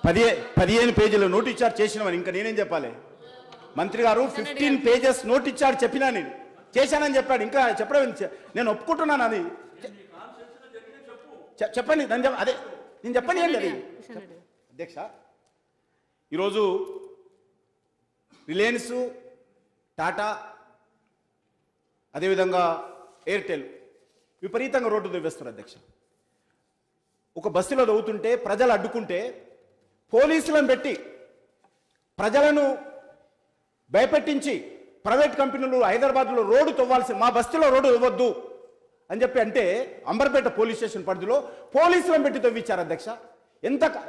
15 పేజీల నోట్ ఇచ్చారు చేసినవని ఇంకా నేనేం చెప్పాలి? మంత్రి గారు 15 పేజెస్ నోట్ ఇచ్చాడు, చెప్పినా నేను చేశానని చెప్పాడు. ఇంకా చెప్పడం నేను ఒప్పుకుంటున్నాను. అది చెప్పండి, అదే నేను చెప్పండి. ఏంటి అది? అధ్యక్ష, ఈరోజు రిలయన్స్, టాటా, అదేవిధంగా ఎయిర్టెల్ విపరీతంగా రోడ్డు దువ్వేస్తారు అధ్యక్ష. ఒక బస్సులో దవ్వుతుంటే ప్రజలు అడ్డుకుంటే పోలీసులను పెట్టి ప్రజలను భయపెట్టించి ప్రైవేట్ కంపెనీలు హైదరాబాద్లో రోడ్డు తవ్వాల్సి, మా బస్తీలో రోడ్డు ఇవ్వద్దు అని చెప్పి అంటే అంబర్పేట పోలీస్ స్టేషన్ పరిధిలో పోలీసులను పెట్టి తవ్వించారు అధ్యక్ష.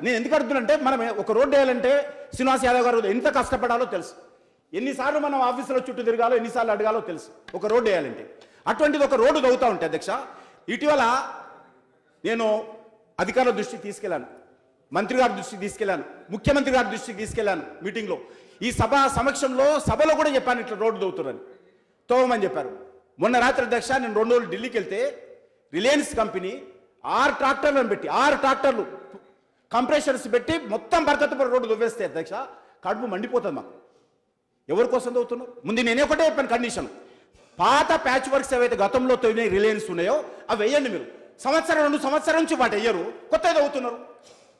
నేను ఎందుకు అడుగుతున్నంటే, మనం ఒక రోడ్డు వేయాలంటే శ్రీనివాస్ యాదవ్ గారు ఎంత కష్టపడాలో తెలుసు, ఎన్నిసార్లు మనం ఆఫీసులో చుట్టూ తిరగాలో, ఎన్నిసార్లు అడగాలో తెలుసు ఒక రోడ్డు వేయాలంటే. అటువంటిది ఒక రోడ్డు తవ్వుతూ ఉంటాయి అధ్యక్ష. ఇటీవల నేను అధికారుల దృష్టికి తీసుకెళ్లాను, మంత్రి గారి దృష్టికి తీసుకెళ్లాను, ముఖ్యమంత్రి గారి దృష్టికి తీసుకెళ్లాను మీటింగ్లో. ఈ సభ సమక్షంలో సభలో కూడా చెప్పాను, ఇట్లా రోడ్డు తవ్వుతున్నారని, తవ్వమని చెప్పారు. మొన్న రాత్రి అధ్యక్ష నేను 2 రోజులు ఢిల్లీకి వెళ్తే రిలయన్స్ కంపెనీ 6 ట్రాక్టర్లను పెట్టి 6 ట్రాక్టర్లు కంప్రెషర్స్ పెట్టి మొత్తం బరకత్తుపూర్ రోడ్డు దువ్వేస్తే అధ్యక్ష కడుపు మండిపోతుంది మాకు. ఎవరి కోసం తవ్వుతున్నావు? ముందు నేనే ఒకటే చెప్పాను కండిషన్, పాత ప్యాచ్ వర్క్స్ ఏవైతే గతంలో తవ్విన రిలయన్స్ ఉన్నాయో అవి వేయండి. మీరు సంవత్సరం 2 సంవత్సరాల నుంచి వాటి వేయరు, కొత్తవి తవ్వుతున్నారు.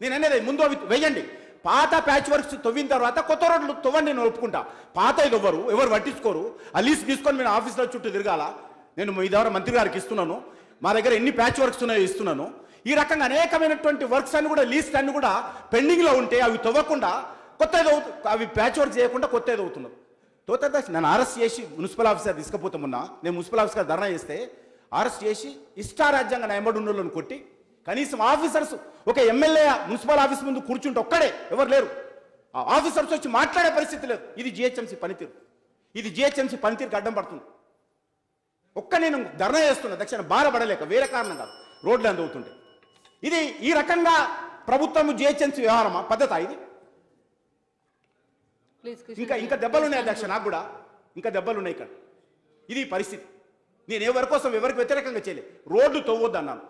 నేను అనేది ముందు అవి వేయండి. పాత ప్యాచ్ వర్క్స్ తవ్విన తర్వాత కొత్త రోడ్లు తవ్వండి, నేను ఒప్పుకుంటా. పాత ఇవ్వరు, ఎవరు పట్టించుకోరు. ఆ లీజ్ తీసుకొని నేను ఆఫీసులో చుట్టూ తిరగాల. నేను మీ ద్వారా మంత్రి గారికి ఇస్తున్నాను, మా దగ్గర ఎన్ని ప్యాచ్ వర్క్స్ ఉన్నాయో ఇస్తున్నాను. ఈ రకంగా అనేకమైనటువంటి వర్క్స్ అన్ని కూడా, లీస్ట్ అన్ని కూడా పెండింగ్లో ఉంటే అవి తవ్వకుండా కొత్త అవి ప్యాచ్ వర్క్ చేయకుండా కొత్త తవ్వుతున్నారు. తోత నన్ను అరెస్ట్ చేసి మున్సిపల్ ఆఫీసర్ తీసుకుపోతామన్నా, నేను మున్సిపల్ ఆఫీసర్ ధర్నా చేస్తే అరెస్ట్ చేసి ఇష్టారాజ్యంగా నా ఎంబడున్నోళ్ళని కొట్టి, కనీసం ఆఫీసర్స్ ఒక ఎమ్మెల్యే మున్సిపల్ ఆఫీస్ ముందు కూర్చుంటే ఒక్కడే, ఎవరు లేరు. ఆ ఆఫీసర్స్ వచ్చి మాట్లాడే పరిస్థితి లేదు. ఇది జిహెచ్ఎంసీ పనితీరు, ఇది జిహెచ్ఎంసీ పనితీరుకి అడ్డం పడుతుంది. నేను ధర్నా చేస్తున్నా దక్షిణ బాధపడలేక, వేరే కారణం కాదు, రోడ్లు అందుతుంటే. ఇది ఈ రకంగా ప్రభుత్వం జిహెచ్ఎంసీ వ్యవహారమా, పద్ధత ఇది? ఇంకా దెబ్బలు ఉన్నాయి అధ్యక్ష, నాకు కూడా ఇంకా దెబ్బలు ఉన్నాయి ఇక్కడ. ఇది పరిస్థితి. నేను ఎవరి కోసం ఎవరికి వ్యతిరేకంగా చేయలేదు. రోడ్డు తవ్వొద్దు అన్నాను,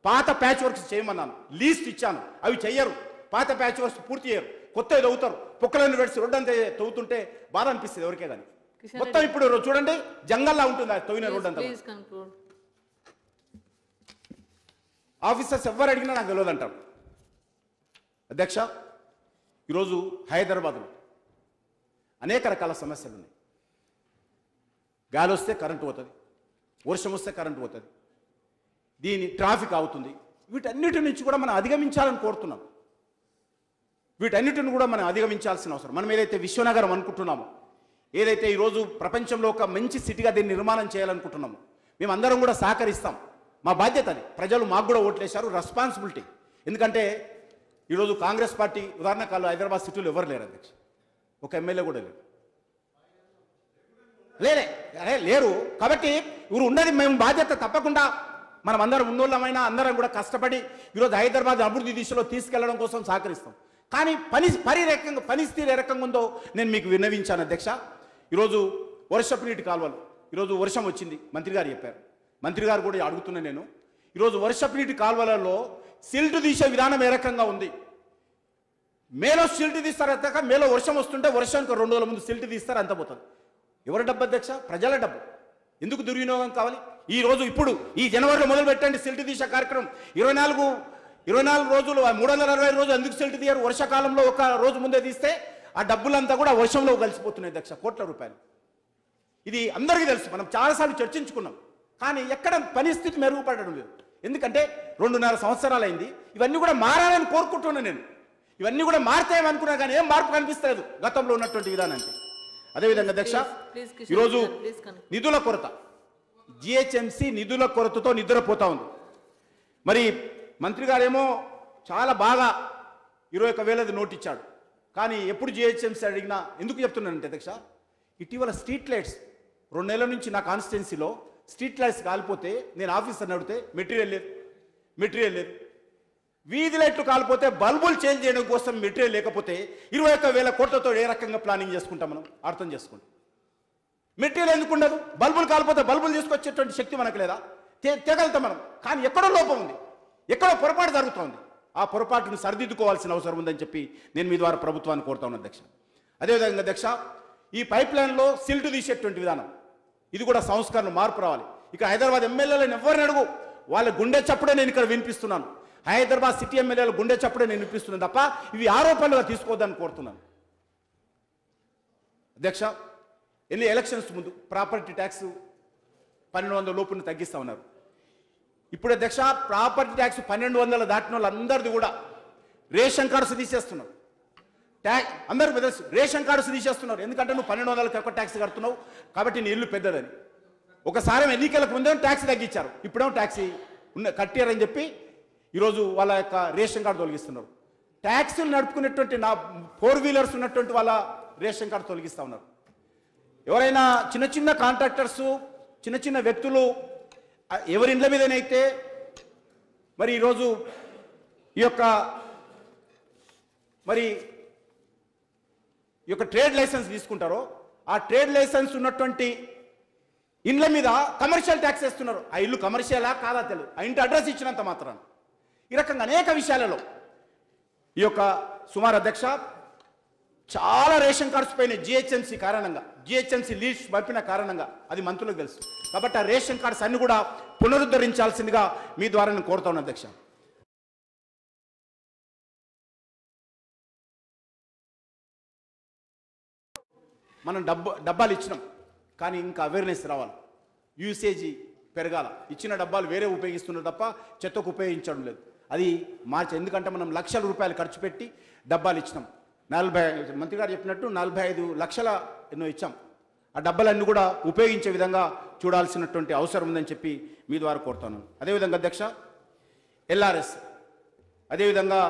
పాత ప్యాచ్ వర్క్స్ చేయమన్నాను, లీస్ట్ ఇచ్చాను, అవి చెయ్యరు. పాత ప్యాచ్ వర్క్స్ పూర్తి చేయరు, కొత్తవి తవ్వుతారు. పొక్కలను పెడిసి రోడ్డు అంతా తవ్వుతుంటే బాధ అనిపిస్తుంది ఎవరికే కానీ. మొత్తం ఇప్పుడు చూడండి జంగల్లా ఉంటుంది ఆ తవ్విన రోడ్డు అంతా. ఆఫీసర్స్ ఎవరు అడిగినా నాకు తెలియదు అంటారు. అధ్యక్ష, ఈరోజు హైదరాబాద్లో అనేక రకాల సమస్యలు ఉన్నాయి. గాలి వస్తే కరెంటు పోతుంది, వర్షం వస్తే కరెంటు పోతుంది, దీని ట్రాఫిక్ అవుతుంది. వీటన్నిటి నుంచి కూడా మనం అధిగమించాలని కోరుతున్నాం. వీటన్నిటిని కూడా మనం అధిగమించాల్సిన అవసరం. మనం ఏదైతే విశ్వనగరం అనుకుంటున్నామో, ఏదైతే ఈరోజు ప్రపంచంలో ఒక మంచి సిటీగా దీన్ని నిర్మాణం చేయాలనుకుంటున్నామో, మేమందరం కూడా సహకరిస్తాం. మా బాధ్యత అది. ప్రజలు మాకు కూడా ఓట్లేశారు, రెస్పాన్సిబిలిటీ. ఎందుకంటే ఈరోజు కాంగ్రెస్ పార్టీ ఉదాహరణకు హైదరాబాద్ సిటీలో ఎవరు లేరు అధ్యక్ష, ఒక ఎమ్మెల్యే కూడా లేరు. కాబట్టి ఇವರು ఉన్నది మేము బాధ్యత తప్పకుండా మనం అందరం ఉన్నోళ్ళమైనా అందరం కూడా కష్టపడి ఈరోజు హైదరాబాద్ అభివృద్ధి దిశలో తీసుకెళ్లడం కోసం సహకరిస్తాం. కానీ పరిస్థితి ఏ రకంగా ఉందో నేను మీకు విన్నవించాను అధ్యక్ష. ఈరోజు వర్షపు నీటి కాలువలు, ఈరోజు వర్షం వచ్చింది, మంత్రి గారు చెప్పారు. మంత్రి గారు కూడా అడుగుతున్నా నేను, ఈరోజు వర్షపు నీటి కాలువలలో సిల్ట్ తీసే విధానం ఏ రకంగా ఉంది? మేలో సిల్ట్ తీస్తారు అధ్యక్ష, మేలో వర్షం వస్తుంటే వర్షానికి 2 రోజుల ముందు సిల్ట్ తీస్తారు, అంత పోతుంది. ఎవరి డబ్బు అధ్యక్ష? ప్రజల డబ్బు. ఎందుకు దుర్వినియోగం కావాలి? ఈ రోజు ఇప్పుడు ఈ జనవరిలో మొదలు పెట్టండి సిల్ట్ తీసే కార్యక్రమం. 24 రోజులు 365 రోజులు ఎందుకు సిల్ట్ తీయరు? వర్షాకాలంలో ఒక రోజు ముందే తీస్తే ఆ డబ్బులంతా కూడా వర్షంలో కలిసిపోతున్నాయి అధ్యక్ష, కోట్ల రూపాయలు. ఇది అందరికీ తెలుసు, మనం చాలాసార్లు చర్చించుకున్నాం. కానీ ఎక్కడ పరిస్థితి మెరుగుపడడం లేదు. ఎందుకంటే 2.5 సంవత్సరాలు అయింది. ఇవన్నీ కూడా మారాలని కోరుకుంటున్నాను నేను. ఇవన్నీ కూడా మారుతాయేమనుకున్నా కానీ ఏం మార్పు కనిపిస్తలేదు గతంలో ఉన్నటువంటి విధానానికి. అదేవిధంగా అధ్యక్ష, ఈరోజు నిధుల కొరత, జిహెచ్ఎంసీ నిధుల కొరతతో నిద్రపోతా ఉంది. మరి మంత్రి గారేమో చాలా బాగా 21,000 నోట్ ఇచ్చాడు. కానీ ఎప్పుడు జిహెచ్ఎంసీ అడిగినా ఎందుకు చెప్తున్నానంటే అధ్యక్ష, ఇటీవల స్ట్రీట్ లైట్స్ 2 నెలల నుంచి నా కాన్స్టిట్యున్సీలో స్ట్రీట్ లైట్స్ కాలిపోతే నేను ఆఫీసర్ని అడిగితే మెటీరియల్ లేదు. వీధి లైట్లు కాలిపోతే బల్బులు చేంజ్ చేయడం కోసం మెటీరియల్ లేకపోతే 21,000 కోట్లతో ఏ రకంగా ప్లానింగ్ చేసుకుంటాం మనం? అర్థం చేసుకోండి. మెటీరియల్ ఎందుకు ఉండదు? బల్బులు కాలిపోతే బల్బులు తీసుకొచ్చేటువంటి శక్తి మనకు లేదా? తేగలుగుతాం మనం. కానీ ఎక్కడో లోపం ఉంది, ఎక్కడో పొరపాటు జరుగుతుంది. ఆ పొరపాటును సరిదిద్దుకోవాల్సిన అవసరం ఉందని చెప్పి నేను మీ ద్వారా ప్రభుత్వాన్ని కోరుతా ఉన్నాను అధ్యక్ష. అదేవిధంగా అధ్యక్ష, ఈ పైప్ లైన్లో సిల్ట్ తీసేటువంటి విధానం, ఇది కూడా సంస్కరణ మార్పు రావాలి. ఇక హైదరాబాద్ ఎమ్మెల్యేలను ఎవరిని అడుగు, వాళ్ళ గుండె చప్పుడే నేను ఇక్కడ వినిపిస్తున్నాను. హైదరాబాద్ సిటీ ఎమ్మెల్యేల గుండె చప్పుడే నేను వినిపిస్తున్నాను తప్ప ఇవి ఆరోపణలుగా తీసుకోవద్దని కోరుతున్నాను అధ్యక్ష. ఎలక్షన్స్ ముందు ప్రాపర్టీ ట్యాక్స్ 1200 లోపుని తగ్గిస్తా ఉన్నారు. ఇప్పుడు అధ్యక్ష, ప్రాపర్టీ ట్యాక్స్ 1200 దాటిన వాళ్ళందరిది కూడా రేషన్ కార్డ్స్ తీసేస్తున్నారు. అందరికి తెలుసు, రేషన్ కార్డ్స్ తీసేస్తున్నారు. ఎందుకంటే నువ్వు 1200కి ఎక్కువ ట్యాక్స్ కడుతున్నావు కాబట్టి నీ ఇల్లు పెద్దదని. ఒకసారి ఎన్నికలకు ముందేమో ట్యాక్స్ తగ్గించారు, ఇప్పుడేమో ట్యాక్స్ కట్టారని చెప్పి ఈరోజు వాళ్ళ యొక్క రేషన్ కార్డు తొలగిస్తున్నారు. ట్యాక్సులు నడుపుకునేటువంటి 4 వీలర్స్ ఉన్నటువంటి వాళ్ళ రేషన్ కార్డు తొలగిస్తూ ఉన్నారు. ఎవరైనా చిన్న చిన్న కాంట్రాక్టర్స్, చిన్న చిన్న వ్యక్తులు ఎవరి ఇండ్ల మీదనైతే మరి ఈరోజు ఈ యొక్క ట్రేడ్ లైసెన్స్ తీసుకుంటారో ఆ ట్రేడ్ లైసెన్స్ ఉన్నటువంటి ఇండ్ల మీద కమర్షియల్ ట్యాక్స్ వేస్తున్నారు. ఆ ఇల్లు కమర్షియలా కాదా తెలియదు, ఆ ఇంటి అడ్రస్ ఇచ్చినంత మాత్రాన. ఈ రకంగా అనేక విషయాలలో ఈ యొక్క సుమారు అధ్యక్ష చాలా రేషన్ కార్డ్స్ పైన జిహెచ్ఎంసీ కారణంగా, జిహెచ్ఎంసీ లీడ్స్ పంపిన కారణంగా అది మంత్రులకు తెలుసు. కాబట్టి ఆ రేషన్ కార్డ్స్ అన్ని కూడా పునరుద్ధరించాల్సిందిగా మీ ద్వారా నేను కోరుతా ఉన్నాను అధ్యక్ష. మనం డబ్బాలు ఇచ్చినాం, కానీ ఇంకా అవేర్నెస్ రావాలి, యూసేజీ పెరగాల. ఇచ్చిన డబ్బాలు వేరే ఉపయోగిస్తున్నారు తప్ప చెత్తకు ఉపయోగించడం లేదు. అది ఎందుకంటే మనం లక్షల రూపాయలు ఖర్చు పెట్టి డబ్బాలు ఇచ్చినాం. మంత్రి గారు చెప్పినట్టు 45 లక్షల ఎన్నో ఇచ్చాం. ఆ డబ్బాలన్నీ కూడా ఉపయోగించే విధంగా చూడాల్సినటువంటి అవసరం ఉందని చెప్పి మీ ద్వారా కోరుతాను. అదేవిధంగా అధ్యక్ష, ఎల్ఆర్ఎస్, అదేవిధంగా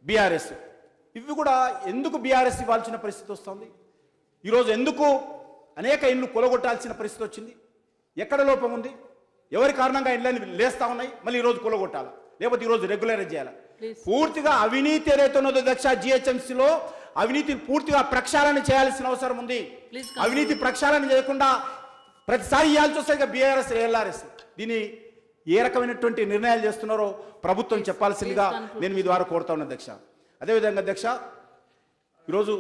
బీఆర్ఎస్, ఇవి కూడా ఎందుకు బీఆర్ఎస్ ఇవ్వాల్సిన పరిస్థితి వస్తుంది? ఈరోజు ఎందుకు అనేక ఇళ్ళు కొలగొట్టాల్సిన పరిస్థితి వచ్చింది? ఎక్కడ లోపం ఉంది? ఎవరి కారణంగా ఇళ్ళని లేస్తా ఉన్నాయి, మళ్ళీ ఈరోజు కొలగొట్టాలి, లేకపోతే ఈరోజు రెగ్యులరైజ్ చేయాలి. పూర్తిగా అవినీతి ఏదైతే ఉన్నదో అధ్యక్ష, జిహెచ్ఎంసీలో అవినీతిని పూర్తిగా ప్రక్షాళన చేయాల్సిన అవసరం ఉంది. అవినీతి ప్రక్షాళన చేయకుండా ప్రతిసారి ఇవ్వాల్సి వస్తాయి బీఆర్ఎస్, ఎల్ఆర్ఎస్. దీన్ని ఏ రకమైనటువంటి నిర్ణయాలు చేస్తున్నారో ప్రభుత్వం చెప్పాల్సిందిగా నేను మీ ద్వారా కోరుతా ఉన్నాను అధ్యక్ష. అదేవిధంగా అధ్యక్ష, ఈరోజు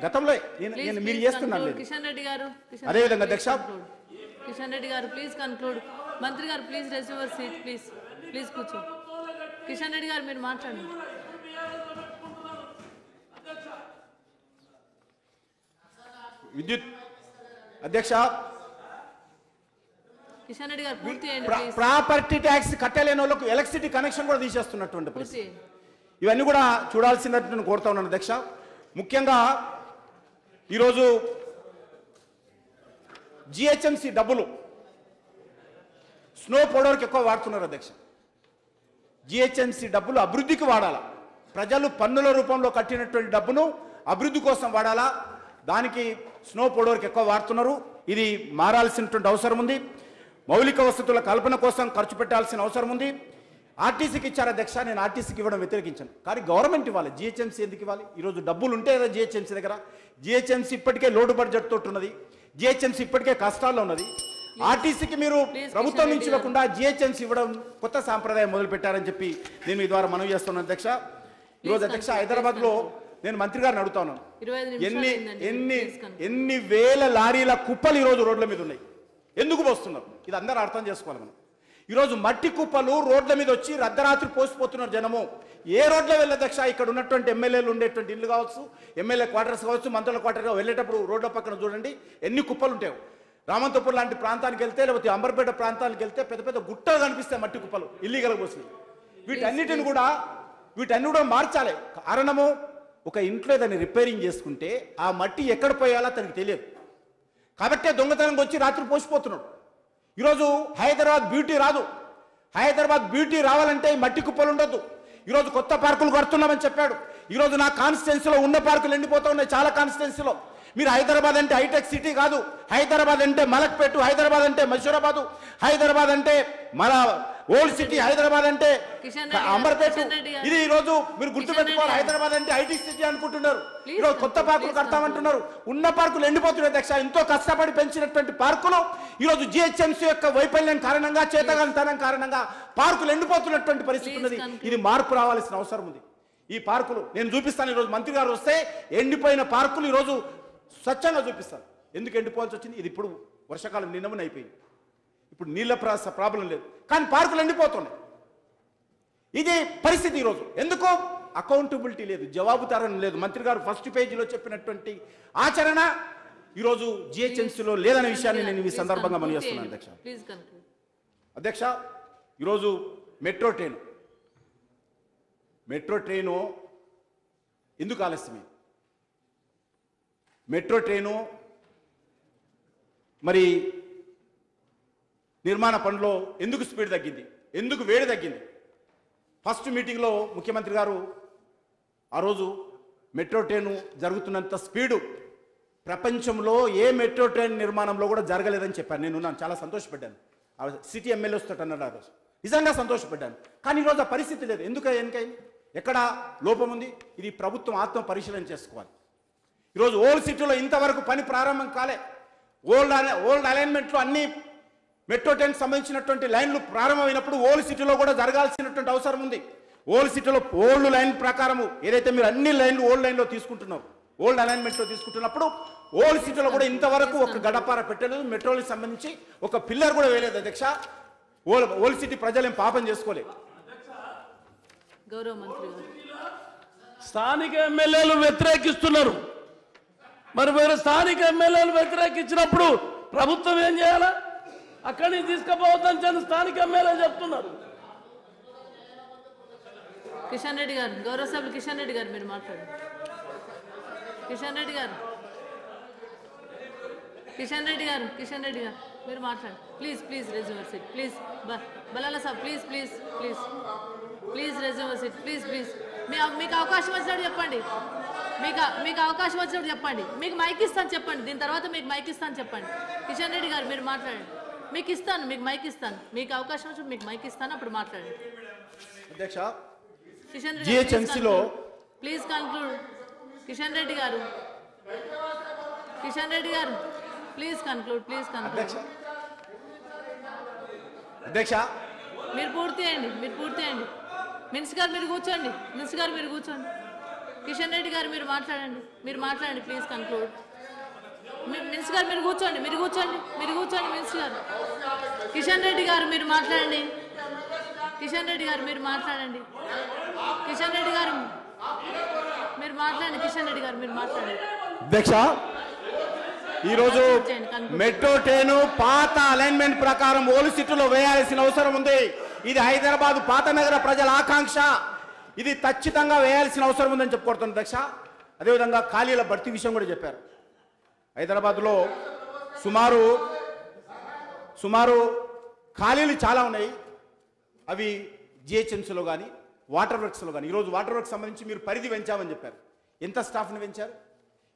గతంలో నేను మీరు చేస్తున్నాను. అదేవిధంగా అధ్యక్ష, కిషన్ రెడ్డి గారు ప్లీజ్ కన్క్లూడ్. మంత్రి గారు please rest your seat, please కూర్చో. కిషన్ రెడ్డి గారు మీరు మాట్లాడండి. విద్యుత్ అధ్యక్ష, కిషన్ రెడ్డి గారు పూర్తి చేయండి. ప్రాపర్టీ ట్యాక్స్ కట్టలేని వాళ్ళకు ఎలక్ట్రిసిటీ కనెక్షన్ కూడా తీసేస్తున్నటువంటి పరిస్థితి. ఇవన్నీ కూడా చూడాల్సినట్టు కోరుతా ఉన్నాను అధ్యక్ష. ముఖ్యంగా ఈరోజు జిహెచ్ఎంసీ డబ్బులు స్నో పౌడర్కి ఎక్కువ వాడుతున్నారు అధ్యక్ష. జిహెచ్ఎంసీ డబ్బులు అభివృద్ధికి వాడాలా, ప్రజలు పన్నుల రూపంలో కట్టినటువంటి డబ్బును అభివృద్ధి కోసం వాడాలా, దానికి స్నో పౌడర్కి ఎక్కువ వాడుతున్నారు. ఇది మారాల్సినటువంటి అవసరం ఉంది. మౌలిక వసతుల కల్పన కోసం ఖర్చు పెట్టాల్సిన అవసరం ఉంది. ఆర్టీసీకి ఇచ్చారు అధ్యక్ష, నేను ఆర్టీసీకి ఇవ్వడం వ్యతిరేకించాను, కానీ గవర్నమెంట్ ఇవ్వాలి, జిహెచ్ఎంసీ ఎందుకు ఇవ్వాలి? ఈరోజు డబ్బులు ఉంటే కదా జిహెచ్ఎంసీ దగ్గర. జిహెచ్ఎంసీ ఇప్పటికే లోటు బడ్జెట్ తోటి ఉన్నది, జిహెచ్ఎంసీ ఇప్పటికే కష్టాల్లో ఉన్నది. ఆర్టీసీకి మీరు ప్రభుత్వం నుంచి ఇవ్వకుండా జిహెచ్ఎంసీ ఇవ్వడం కొత్త సాంప్రదాయం మొదలు పెట్టారని చెప్పి నేను మీ ద్వారా మనవి చేస్తున్నాను అధ్యక్ష. ఈరోజు అధ్యక్ష, హైదరాబాద్ లో నేను మంత్రి గారిని అడుగుతాను, ఎన్ని వేల లారీల కుప్పలు ఈరోజు రోడ్ల మీద ఉన్నాయి, ఎందుకు పోస్తున్నారు? ఇది అందరూ అర్థం చేసుకోవాలి మనం. ఈరోజు మట్టి కుప్పలు రోడ్ల మీద వచ్చి అర్ధరాత్రి పోసిపోతున్నారు జనము. ఏ రోడ్లో వెళ్ళదక్ష? ఇక్కడ ఉన్నటువంటి ఎమ్మెల్యేలు ఉండేటువంటి ఇల్లు కావచ్చు, ఎమ్మెల్యే క్వార్టర్స్ కావచ్చు, మంత్రుల క్వార్టర్గా వెళ్ళేటప్పుడు రోడ్ల పక్కన చూడండి ఎన్ని కుప్పలు ఉంటాయో. రామంతపూర్ లాంటి ప్రాంతానికి వెళ్తే, లేకపోతే అంబర్పేట ప్రాంతానికి వెళ్తే పెద్ద పెద్ద గుట్టలు కనిపిస్తాయి మట్టి కుప్పలు ఇల్లీగల్ పోసి. వీటన్నిటిని కూడా మార్చాలి. కారణము, ఒక ఇంట్లో దాన్ని రిపేరింగ్ చేసుకుంటే ఆ మట్టి ఎక్కడ పోయాలో తనకు తెలియదు, కాబట్టే దొంగతనంగా వచ్చి రాత్రి పోసిపోతున్నాడు. ఈరోజు హైదరాబాద్ బ్యూటీ రాదు. హైదరాబాద్ బ్యూటీ రావాలంటే మట్టి కుప్పలు ఉండొద్దు. ఈరోజు కొత్త పార్కులు కడుతున్నామని చెప్పాడు. ఈరోజు నా కాన్స్టిట్యున్సీలో ఉన్న పార్కులు ఎండిపోతూ ఉన్నాయి చాలా కాన్స్టిట్యున్సీలో. మీరు హైదరాబాద్ అంటే హైటెక్ సిటీ కాదు, హైదరాబాద్ అంటే మలక్పేట, హైదరాబాద్ అంటే మషూరాబాదు, హైదరాబాద్ అంటే మన ఓల్డ్ సిటీ, హైదరాబాద్ అంటే అంబర్పేట. ఇది ఈ రోజు మీరు గుర్తుపెట్టుకోవాలి. హైదరాబాద్ అంటే ఐటీ సిటీ అనుకుంటున్నారు, ఈరోజు కొత్త పార్కులు కడతామంటున్నారు. ఉన్న పార్కులు ఎండిపోతున్నాయి అధ్యక్ష. ఎంతో కష్టపడి పెంచినటువంటి పార్కులు ఈరోజు జిహెచ్ఎంసీ యొక్క వైఫల్యం కారణంగా, చేతగానితనం కారణంగా పార్కులు ఎండిపోతున్నటువంటి పరిస్థితి ఉన్నది. ఇది మార్పు రావాల్సిన అవసరం ఉంది. ఈ పార్కులు నేను చూపిస్తాను. ఈరోజు మంత్రి గారు వస్తే ఎండిపోయిన పార్కులు ఈరోజు స్వచ్ఛంగా చూపిస్తాను. ఎందుకు ఎండిపోవాల్సి వచ్చింది? ఇది ఇప్పుడు వర్షాకాలం నిన్నమని అయిపోయింది, ఇప్పుడు నీళ్ళ ప్రాబ్లం లేదు, కానీ పార్కులు ఎండిపోతున్నాయి. ఇది పరిస్థితి ఈరోజు. ఎందుకో అకౌంటబిలిటీ లేదు, జవాబుదారం లేదు. మంత్రి గారు ఫస్ట్ పేజీలో చెప్పినటువంటి ఆచరణ ఈరోజు జిహెచ్ఎంసీలో లేదనే విషయాన్ని నేను ఈ సందర్భంగా మనం చేస్తున్నాను అధ్యక్ష. అధ్యక్ష, ఈరోజు మెట్రో ట్రైను ఎందుకు ఆలస్యమైంది? మెట్రో ట్రైను మరి నిర్మాణ పనిలో ఎందుకు స్పీడ్ తగ్గింది? ఎందుకు వేడి తగ్గింది? ఫస్ట్ మీటింగ్లో ముఖ్యమంత్రి గారు ఆ రోజు మెట్రో ట్రైను జరుగుతున్నంత స్పీడు ప్రపంచంలో ఏ మెట్రో ట్రైన్ నిర్మాణంలో కూడా జరగలేదని చెప్పాను. నేను చాలా సంతోషపడ్డాను. ఆ సిటీ ఎమ్మెల్యేస్ తోటి అన్నారు ఆ రోజు, నిజంగా సంతోషపడ్డాను. కానీ ఈరోజు ఆ పరిస్థితి లేదు. ఎందుకైంది? ఎక్కడ లోపం ఉంది? ఇది ప్రభుత్వం ఆత్మ పరిశీలన చేసుకోవాలి. ఈరోజు ఓల్డ్ సిటీలో ఇంతవరకు పని ప్రారంభం కాలే. ఓల్డ్ అలైన్మెంట్లో అన్ని మెట్రో ట్రైన్కి సంబంధించినటువంటి లైన్లు ప్రారంభమైనప్పుడు ఓల్డ్ సిటీలో కూడా జరగాల్సినటువంటి అవసరం ఉంది. ఓల్డ్ సిటీలో ఓల్డ్ లైన్ ప్రకారము ఏదైతే మీరు అన్ని లైన్లు ఓల్డ్ లైన్లో తీసుకుంటున్నావు, ఓల్డ్ అలైన్మెంట్లో తీసుకుంటున్నప్పుడు ఓల్డ్ సిటీలో కూడా ఇంతవరకు ఒక గడపార పెట్టలేదు. మెట్రోలకు సంబంధించి ఒక పిల్లర్ కూడా వేయలేదు అధ్యక్ష. ఓల్డ్ సిటీ ప్రజలేం పాపం చేసుకోలేదు. గౌరవ మంత్రి గారు, స్థానిక ఎమ్మెల్యేలు వ్యతిరేకిస్తున్నారు. మరి మీరు స్థానిక ఎమ్మెల్యేలు వ్యతిరేకించినప్పుడు ప్రభుత్వం ఏం చేయాలా? అక్కడి నుంచి తీసుకుపోవద్దని చెప్పి స్థానిక ఎమ్మెల్యేలు చెప్తున్నారు. కిషన్ రెడ్డి గారు, గౌరవ సభ్యులు కిషన్ రెడ్డి గారు, మీరు మాట్లాడండి. కిషన్ రెడ్డి గారు మీరు మాట్లాడండి. Please resume seat. Please Balala Saab, please resume seat. Please మీకు అవకాశం వచ్చినప్పుడు చెప్పండి. మీకు అవకాశం వచ్చినప్పుడు చెప్పండి. మీకు మైక్ ఇస్తాను చెప్పండి. దీని తర్వాత మీకు మైక్ ఇస్తాను చెప్పండి. కిషన్ రెడ్డి గారు మీరు మాట్లాడండి. మీకు మైక్ ఇస్తాను. మీకు అవకాశం వచ్చినప్పుడు మీకు మైక్ ఇస్తాను, అప్పుడు మాట్లాడండి. అధ్యక్ష, కిషన్ జిహెచ్ఎంసీలో ప్లీజ్ కన్క్లూడ్. కిషన్ రెడ్డి గారు ప్లీజ్ కన్క్లూడ్. అధ్యక్ష, మీరు పూర్తి చేయండి. మినిస్టర్ గారు మీరు కూర్చోండి. కిషన్ రెడ్డి గారు మీరు మాట్లాడండి. Please conclude. మినిస్టర్ గారు మీరు కూర్చోండి. మినిస్టర్ గారు. కిషన్ రెడ్డి గారు మీరు మాట్లాడండి. కిషన్ రెడ్డి గారు మీరు మాట్లాడండి. అధ్యక్ష, ఈరోజు మెట్రో ట్రైను పాత అలైన్మెంట్ ప్రకారం ఓల్డ్ సిటీలో వేయాల్సిన అవసరం ఉంది. ఇది హైదరాబాద్ పాత నగర ప్రజల ఆకాంక్ష. ఇది ఖచ్చితంగా వేయాల్సిన అవసరం ఉందని చెప్పుకోవడం అధ్యక్ష. అదేవిధంగా ఖాళీల భర్తీ విషయం కూడా చెప్పారు. హైదరాబాద్లో సుమారు ఖాళీలు చాలా ఉన్నాయి. అవి జిహెచ్ఎంసీలో కానీ వాటర్ వర్క్స్లో కానీ. ఈరోజు వాటర్ వర్క్స్ సంబంధించి మీరు పరిధి పెంచామని చెప్పారు. ఎంత స్టాఫ్ని పెంచారు?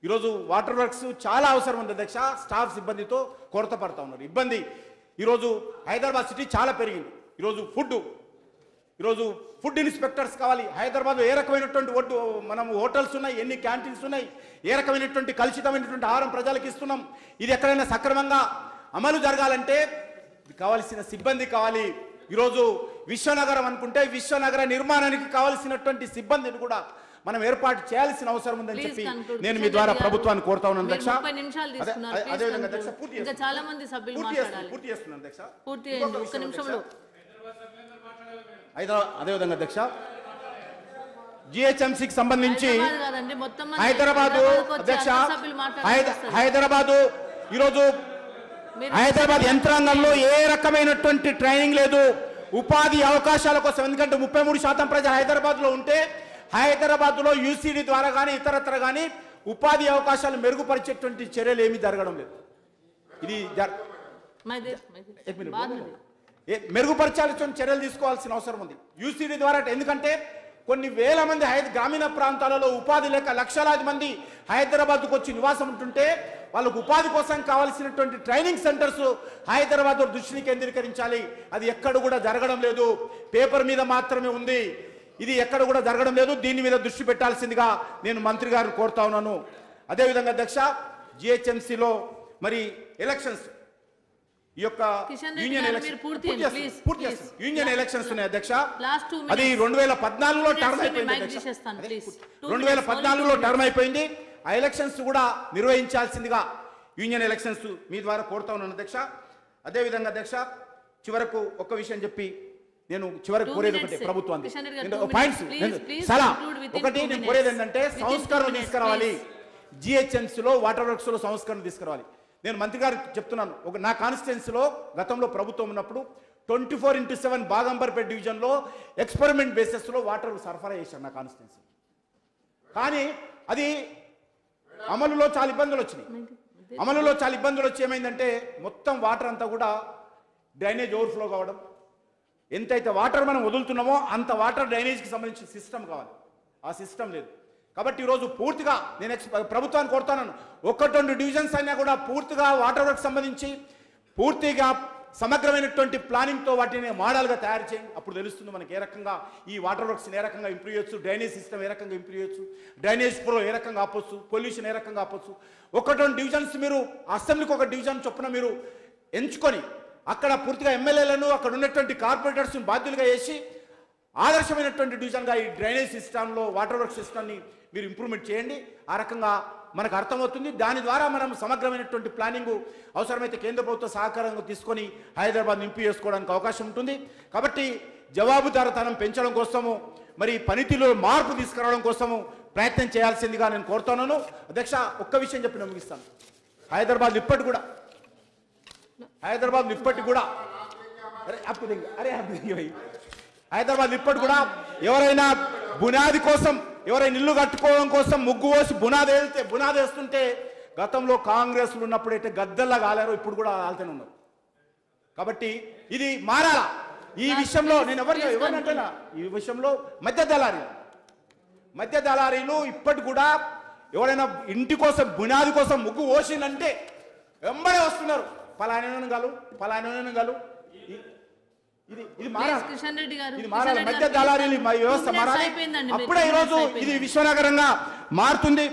ఈరోజు వాటర్ వర్క్స్ చాలా అవసరం ఉంది అధ్యక్ష. స్టాఫ్ సిబ్బందితో కొరత పడతా ఉన్నారు. ఇబ్బంది. ఈరోజు హైదరాబాద్ సిటీ చాలా పెరిగింది. ఈరోజు ఫుడ్ ఇన్స్పెక్టర్స్ కావాలి. హైదరాబాద్లో ఏ రకమైనటువంటి మనం హోటల్స్ ఉన్నాయి, ఎన్ని క్యాంటీన్స్ ఉన్నాయి, ఏ రకమైనటువంటి కలుషితమైనటువంటి ఆహారం ప్రజలకు ఇస్తున్నాం. ఇది ఎక్కడైనా సక్రమంగా అమలు జరగాలంటే కావాల్సిన సిబ్బంది కావాలి. ఈరోజు విశ్వనగరం అనుకుంటే విశ్వనగర నిర్మాణానికి కావాల్సినటువంటి సిబ్బందిని కూడా మనం ఏర్పాటు చేయాల్సిన అవసరం ఉందని చెప్పి నేను మీ ద్వారా ప్రభుత్వాన్ని కోరుతా ఉన్నాను అధ్యక్ష. అదేవిధంగా అధ్యక్ష పూర్తి చేస్తున్నాను అధ్యక్ష. అదేవిధంగా అధ్యక్ష, జిహెచ్ఎంసీకి సంబంధించి ఈరోజు హైదరాబాద్ యంత్రాంగంలో ఏ రకమైనటువంటి ట్రైనింగ్ లేదు, ఉపాధి అవకాశాల కోసం. ఎందుకంటే 33% ప్రజలు హైదరాబాద్లో ఉంటే హైదరాబాద్లో యూసీడీ ద్వారా కానీ ఇతరత్ర కానీ ఉపాధి అవకాశాలు మెరుగుపరిచేటువంటి చర్యలు ఏమీ జరగడం లేదు. ఇది మెరుగుపరచాల్సిన చర్యలు తీసుకోవాల్సిన అవసరం ఉంది యూసీడీ ద్వారా. ఎందుకంటే కొన్ని వేల మంది గ్రామీణ ప్రాంతాలలో ఉపాధి లేక లక్షలాది మంది హైదరాబాద్కు వచ్చి నివాసం ఉంటుంటే వాళ్ళకు ఉపాధి కోసం కావాల్సినటువంటి ట్రైనింగ్ సెంటర్స్ హైదరాబాద్ దృష్టిని కేంద్రీకరించాలి. అది ఎక్కడ కూడా జరగడం లేదు, పేపర్ మీద మాత్రమే ఉంది. ఇది ఎక్కడ కూడా జరగడం లేదు. దీని మీద దృష్టి పెట్టాల్సిందిగా నేను మంత్రి గారిని కోరుతా ఉన్నాను. అదేవిధంగా అధ్యక్ష, జిహెచ్ఎంసీలో మరి ఎలక్షన్స్, ఈ యొక్క యూనియన్ యూనియన్ ఎలక్షన్స్ ఉన్నాయి అధ్యక్ష. అది 2014లో టర్మ్ అయిపోయింది. 2014లో టర్మ్ అయిపోయింది. ఆ ఎలక్షన్స్ కూడా నిర్వహించాల్సిందిగా యూనియన్ ఎలక్షన్స్ మీ ద్వారా కోరుతా ఉన్నాను అధ్యక్ష. అదేవిధంగా అధ్యక్ష, చివరకు ఒక్క విషయం చెప్పి నేను చివరికి కోరేది ఒకటి, ప్రభుత్వానికి పాయింట్స్ సలా ఒకటి నేను కోరేది ఏంటంటే సంస్కరణ తీసుకురావాలి. జిహెచ్ఎంసీలో వాటర్ వర్క్స్ లో సంస్కరణ తీసుకురావాలి. నేను మంత్రి గారికి చెప్తున్నాను, నా కాన్స్టిట్యున్సీలో గతంలో ప్రభుత్వం ఉన్నప్పుడు 24/7 బాగంబర్పేట డివిజన్లో ఎక్స్పెరిమెంట్ బేసిస్లో వాటర్ సరఫరా చేశారు నా కాన్స్టిట్యున్సీ. కానీ అది అమలులో చాలా ఇబ్బందులు వచ్చినాయి. అమలులో చాలా ఇబ్బందులు వచ్చి ఏమైందంటే మొత్తం వాటర్ అంతా కూడా డ్రైనేజ్ ఓవర్ఫ్లో కావడం, ఎంతైతే వాటర్ మనం వదులుతున్నామో అంత వాటర్ డ్రైనేజ్కి సంబంధించిన సిస్టమ్ కావాలి. ఆ సిస్టమ్ లేదు. కాబట్టి ఈరోజు పూర్తిగా నేను ప్రభుత్వాన్ని కోరుతాను, 1-2 డివిజన్స్ అయినా కూడా పూర్తిగా వాటర్ వర్క్ సంబంధించి పూర్తిగా సమగ్రమైనటువంటి ప్లానింగ్తో వాటిని మోడల్గా తయారు చేయండి. అప్పుడు తెలుస్తుంది మనకి ఏ రకంగా ఈ వాటర్ వర్క్స్ని ఏ రకంగా ఇంప్రూవ్ చేయొచ్చు, డ్రైనేజ్ సిస్టమ్ ఏ రకంగా ఇంప్రూవ్ చేయొచ్చు, డ్రైనేజ్ ఫ్లో ఏ రకంగా ఆపొచ్చు, పొల్యూషన్ ఏ రకంగా ఆపొచ్చు. 1-2 డివిజన్స్ మీరు అసెంబ్లీకి ఒక డివిజన్ చొప్పున మీరు ఎంచుకొని అక్కడ పూర్తిగా ఎమ్మెల్యేలను అక్కడ ఉన్నటువంటి కార్పొరేటర్స్ బాధ్యులుగా చేసి ఆదర్శమైనటువంటి డివిజన్గా ఈ డ్రైనేజ్ సిస్టంలో వాటర్ వర్క్ సిస్టమ్ని మీరు ఇంప్రూవ్మెంట్ చేయండి. ఆ రకంగా మనకు అర్థమవుతుంది. దాని ద్వారా మనం సమగ్రమైనటువంటి ప్లానింగ్ అవసరమైతే కేంద్ర ప్రభుత్వ సహకారంగా తీసుకొని హైదరాబాద్ ఇంప్రూవ్ చేసుకోవడానికి అవకాశం ఉంటుంది. కాబట్టి జవాబుదారీతనం పెంచడం కోసము మరి పనితీరులో మార్పు తీసుకురావడం కోసము ప్రయత్నం చేయాల్సిందిగా నేను కోరుతున్నాను. అధ్యక్ష, ఒక్క విషయం చెప్పి నేను ముగిస్తాను. హైదరాబాద్ ఇప్పటి కూడా హైదరాబాద్ ఇప్పటి కూడా ఎవరైనా బునాది కోసం, ఎవరైనా ఇల్లు కట్టుకోవడం కోసం ముగ్గు పోసి బునాది వేస్తుంటే గతంలో కాంగ్రెస్లు ఉన్నప్పుడైతే గద్దల్లా కాలేరో ఇప్పుడు కూడా ఆల్తూనే ఉన్నారు. కాబట్టి ఇది మారాలా. ఈ విషయంలో నేను ఎవరినంటేనా ఈ విషయంలో మధ్య దళారీలు ఇప్పటి కూడా ఎవరైనా ఇంటి కోసం బునాది కోసం ముగ్గు పోసిందంటే వెంబడే వస్తున్నారు. పలాయనగాలు ఇది మారాలి. మధ్య దళారీలు వ్యవస్థ మారాలి. అప్పుడే ఈరోజు ఇది విశ్వనగరంగా మారుతుంది.